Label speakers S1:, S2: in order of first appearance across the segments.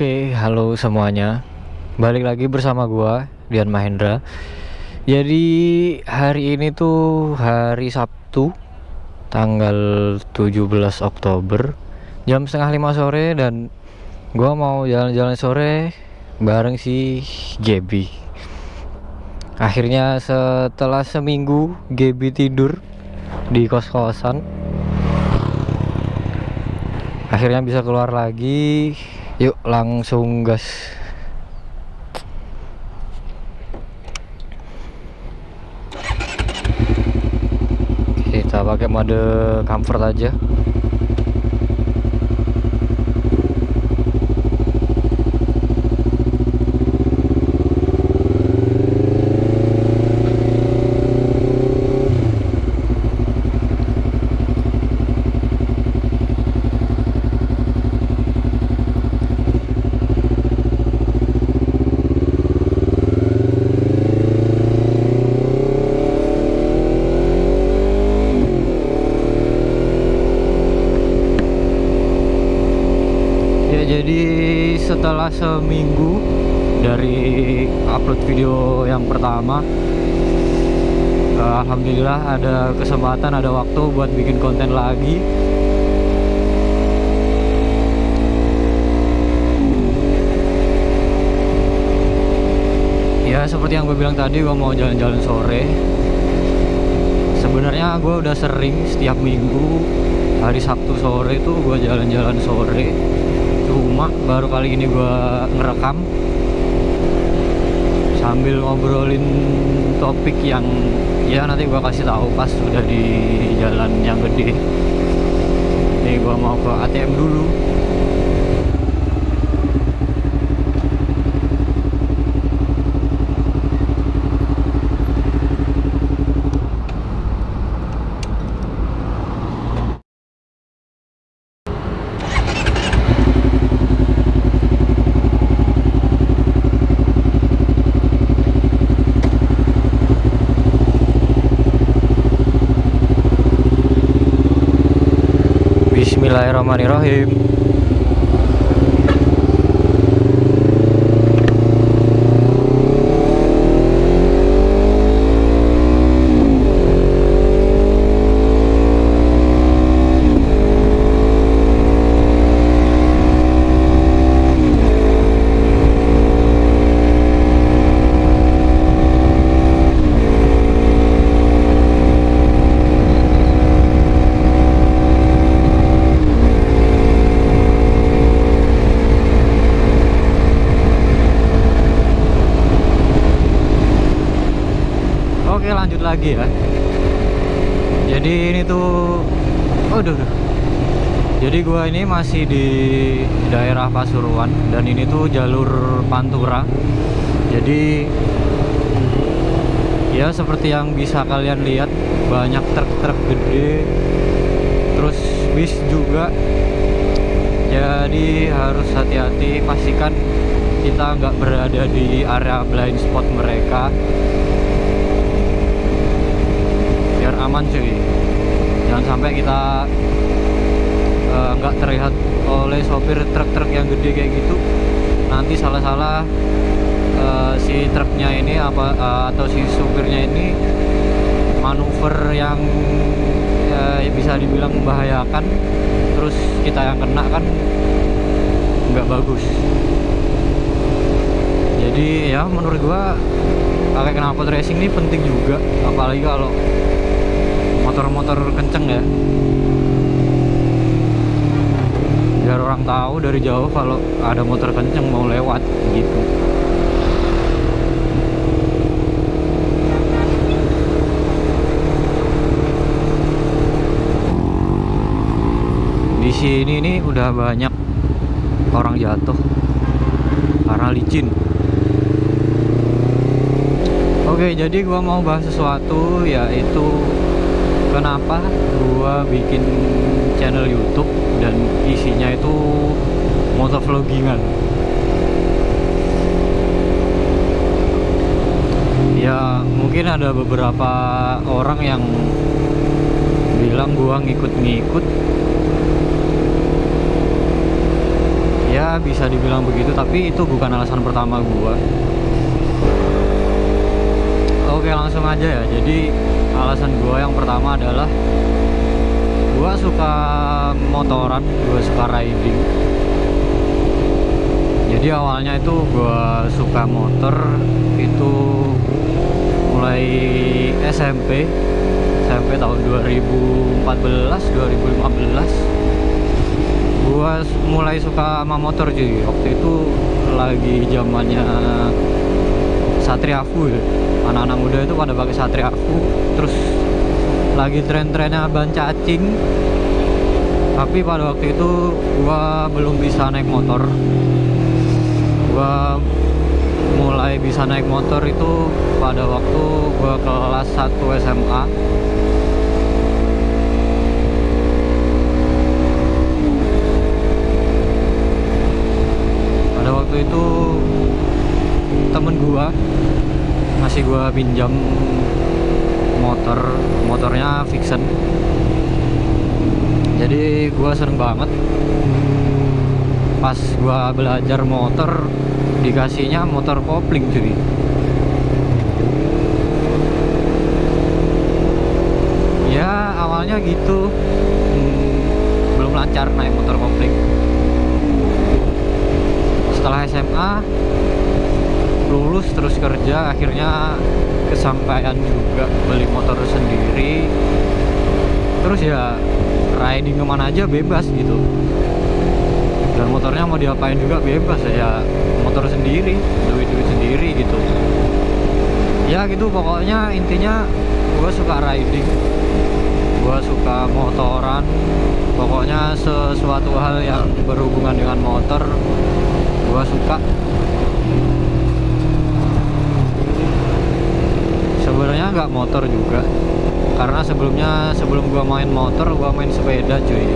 S1: Oke, halo semuanya. Balik lagi bersama gua, Dian Mahendra. Jadi hari ini tuh hari Sabtu, tanggal 17 Oktober, jam setengah 5 sore, dan gua mau jalan-jalan sore bareng si Gebi. Akhirnya setelah seminggu Gebi tidur di kos-kosan, akhirnya bisa keluar lagi. Yuk langsung gas. Kita pakai mode comfort aja. Jadi setelah seminggu dari upload video yang pertama, alhamdulillah ada kesempatan, ada waktu buat bikin konten lagi. Ya seperti yang gue bilang tadi, gue mau jalan-jalan sore. Sebenarnya gue udah sering setiap minggu hari Sabtu sore itu gue jalan-jalan sore. Cuma baru kali ini gua ngerekam sambil ngobrolin topik yang ya nanti gua kasih tahu pas udah di jalan yang gede. Nih gua mau ke ATM dulu. Bismillahirrahmanirrahim. Oke, lanjut lagi ya. Jadi ini tuh, aduh. Jadi gua ini masih di daerah Pasuruan dan ini tuh jalur Pantura. Jadi ya seperti yang bisa kalian lihat, banyak truk-truk gede, terus bis juga. Jadi harus hati-hati, pastikan kita nggak berada di area blind spot mereka. Biar aman cuy, jangan sampai kita nggak terlihat oleh sopir truk-truk yang gede kayak gitu. Nanti salah-salah si truknya ini atau si supirnya ini manuver yang bisa dibilang membahayakan, terus kita yang kena kan nggak bagus. Jadi ya menurut gua pakai knalpot racing ini penting juga, apalagi kalau motor-motor kenceng ya, biar orang tahu dari jauh kalau ada motor kenceng mau lewat gitu. Di sini nih udah banyak orang jatuh karena licin. Oke, jadi gua mau bahas sesuatu, yaitu kenapa gua bikin channel YouTube dan isinya itu motovlogingan. Ya mungkin ada beberapa orang yang bilang gua ngikut-ngikut. Ya Ya bisa dibilang begitu, tapi itu bukan alasan pertama gua. Oke, langsung aja ya. Jadi alasan gua yang pertama adalah gua suka motoran, gua suka riding. Jadi awalnya itu gua suka motor itu mulai SMP tahun 2014 2015 gua mulai suka sama motor cuy. Waktu itu lagi zamannya Satria Fu ya. Anak-anak muda itu pada pakai Satria Fu, terus lagi tren-trennya ban cacing. Tapi pada waktu itu gua belum bisa naik motor. Gua mulai bisa naik motor itu pada waktu gua kelas 1 SMA. Pada waktu itu temen gua ngasih gua pinjam motornya Vixen. Jadi gua seneng banget pas gua belajar motor dikasihnya motor kopling cuy. Ya awalnya gitu, belum lancar naik motor kopling. Setelah SMA lulus terus kerja, akhirnya kesampaian juga beli motor sendiri. Terus ya riding kemana aja bebas gitu, dan motornya mau diapain juga bebas ya, motor sendiri, duit sendiri gitu ya. Gitu pokoknya intinya gue suka riding, gue suka motoran. Pokoknya sesuatu hal yang berhubungan dengan motor gue suka. Sebenarnya nggak motor juga, karena sebelum gua main motor gua main sepeda cuy.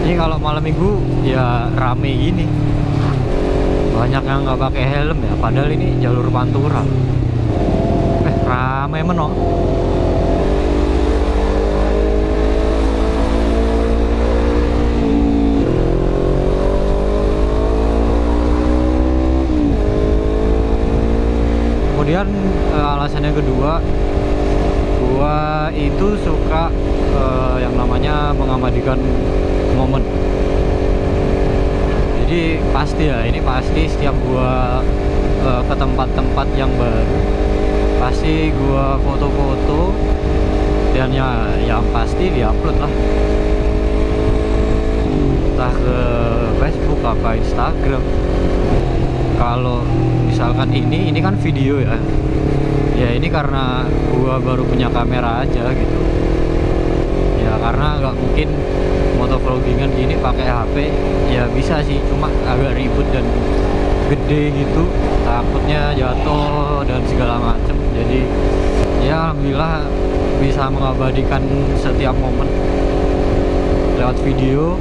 S1: Ini kalau malam minggu ya rame gini, banyak yang nggak pakai helm ya, padahal ini jalur Pantura. Rame menok. Kemudian alasannya kedua, gua itu suka yang namanya mengabadikan momen. Jadi pasti ya, ini pasti setiap gua ke tempat-tempat yang baru, pasti gua foto-foto, dan ya yang pasti diupload lah, entah ke Facebook apa Instagram. Kalau misalkan ini kan video ya, ini karena gua baru punya kamera aja gitu ya, karena nggak mungkin motovlogingan gini pakai HP. Ya bisa sih, cuma agak ribet dan gede gitu, takutnya jatuh dan segala macem. Jadi ya alhamdulillah bisa mengabadikan setiap momen lewat video.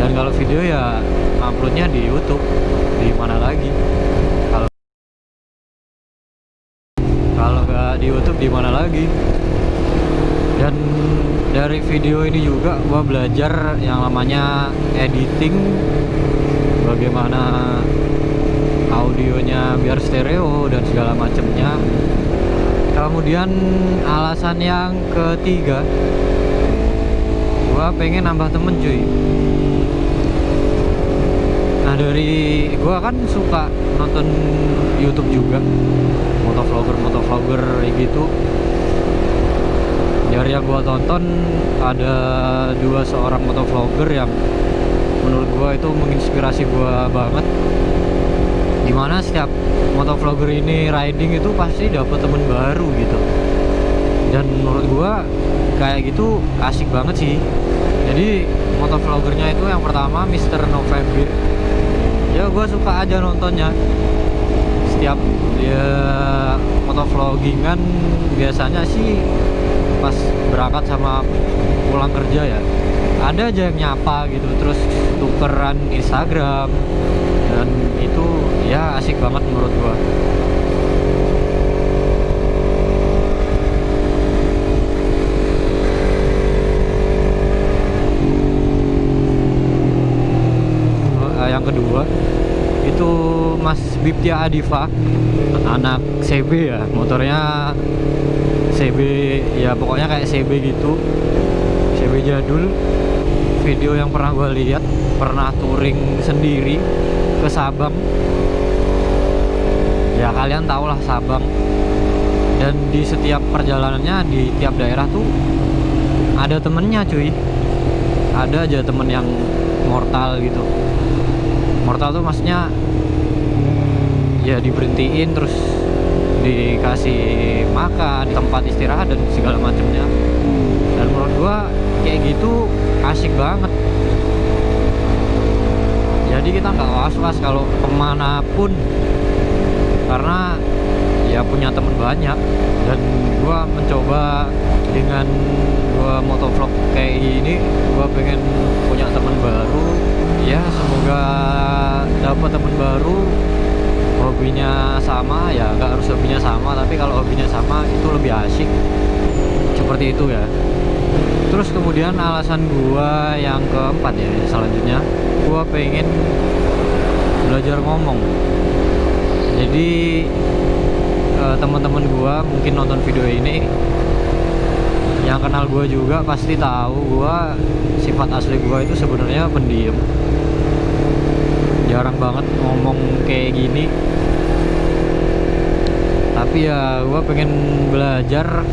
S1: Dan kalau video ya uploadnya di YouTube, di mana lagi? Kalau nggak di YouTube di mana lagi? Dan dari video ini juga gua belajar yang namanya editing, bagaimana audionya biar stereo dan segala macamnya. Kemudian alasan yang ketiga, gua pengen nambah temen cuy. Nah dari gua kan suka nonton YouTube juga, motovlogger gitu. Dari yang gua tonton ada seorang motovlogger yang menurut gua itu menginspirasi gua banget. Dimana setiap motovlogger ini riding itu pasti dapat temen baru gitu. Dan menurut gua kayak gitu asik banget sih. Jadi motovloggernya itu yang pertama Mr. November. Ya gua suka aja nontonnya. Setiap dia motovloggingan biasanya sih pas berangkat sama pulang kerja ya, ada aja yang nyapa gitu, terus tukeran Instagram, dan itu ya asik banget menurut gua. kedua itu Mas Biptia Adifa, anak CB ya, motornya CB ya, pokoknya kayak CB gitu, CB jadul. Video yang pernah gue lihat, pernah touring sendiri ke Sabang ya, kalian tau lah Sabang. Dan di setiap perjalanannya, di tiap daerah tuh ada temennya cuy, ada aja temen yang mortal gitu. Mortal tuh maksudnya ya diberhentiin, terus dikasih makan, tempat istirahat dan segala macamnya. Dan menurut gua kayak gitu asik banget. Jadi kita nggak was-was kalau kemanapun, karena ya punya temen banyak. Dan gua mencoba dengan gua motovlog kayak gini, gua pengen punya temen baru ya, semoga dapat temen baru, hobinya sama ya, nggak harus hobinya sama, tapi kalau hobinya sama itu lebih asik, seperti itu ya. Terus kemudian alasan gua yang keempat ya, selanjutnya gua pengen belajar ngomong. Jadi teman-teman gua mungkin nonton video ini, yang kenal gua juga pasti tahu gua sifat asli gua itu sebenarnya pendiam, jarang banget ngomong kayak gini. Tapi ya gua pengen belajar,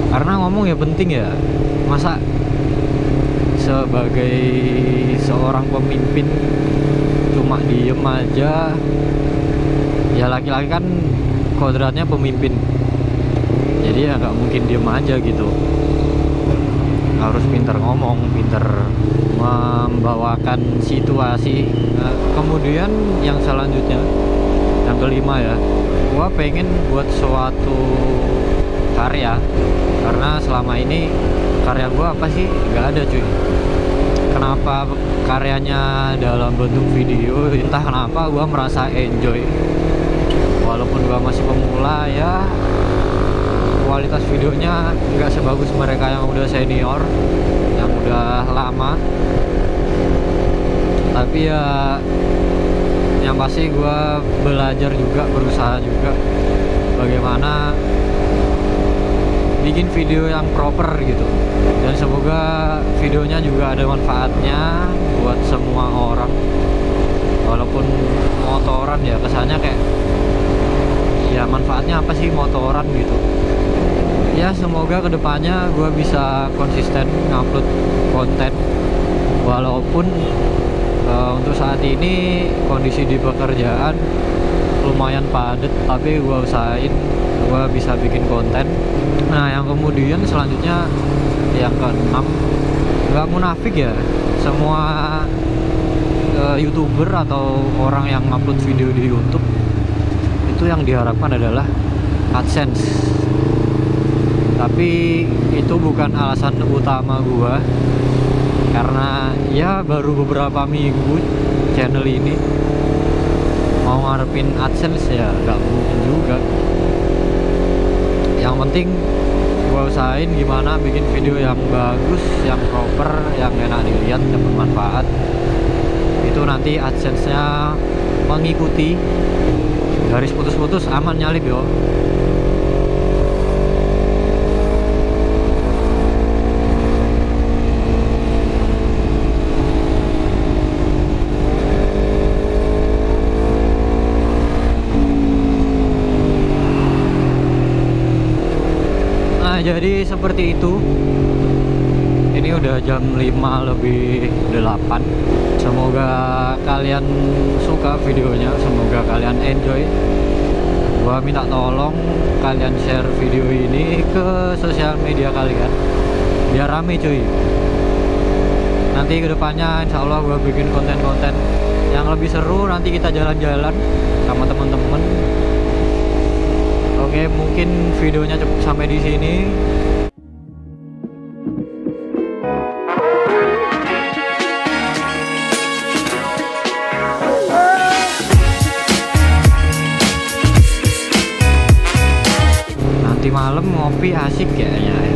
S1: karena ngomong ya penting ya. Masa sebagai seorang pemimpin cuma diem aja ya, laki-laki kan kodratnya pemimpin, jadi ya nggak mungkin diem aja gitu, harus pintar ngomong, pintar membawakan situasi. Kemudian yang selanjutnya, yang kelima ya, gua pengen buat suatu karya, karena selama ini karya gua apa sih, nggak ada cuy. Kenapa karyanya dalam bentuk video, entah kenapa gua merasa enjoy. Walaupun gua masih pemula ya, kualitas videonya nggak sebagus mereka yang udah senior, yang udah lama. Tapi ya yang pasti gua belajar juga, berusaha juga bagaimana bikin video yang proper gitu. Dan semoga videonya juga ada manfaatnya buat semua orang. Walaupun motoran ya, kesannya kayak ya manfaatnya apa sih motoran gitu. Ya semoga kedepannya gue bisa konsisten ngupload konten. Walaupun untuk saat ini kondisi di pekerjaan lumayan padat, tapi gue usahain gue bisa bikin konten. Nah yang kemudian selanjutnya, yang keenam, nggak munafik ya, semua YouTuber atau orang yang upload video di YouTube itu yang diharapkan adalah AdSense. Tapi itu bukan alasan utama gua, karena ya baru beberapa minggu channel ini, mau ngarepin AdSense ya nggak mungkin juga. Yang penting gua usahain gimana bikin video yang bagus, yang proper, yang enak dilihat, yang bermanfaat. Itu nanti AdSense-nya mengikuti, garis putus-putus aman nyalip yo. Jadi seperti itu. Ini udah jam 5:08. Semoga kalian suka videonya, semoga kalian enjoy. Gua minta tolong kalian share video ini ke sosial media kalian biar rame cuy. Nanti kedepannya insya Allah gua bikin konten-konten yang lebih seru. Nanti kita jalan-jalan sama teman-teman. Oke, mungkin videonya cukup sampai di sini. Nanti malam ngopi asik kayaknya.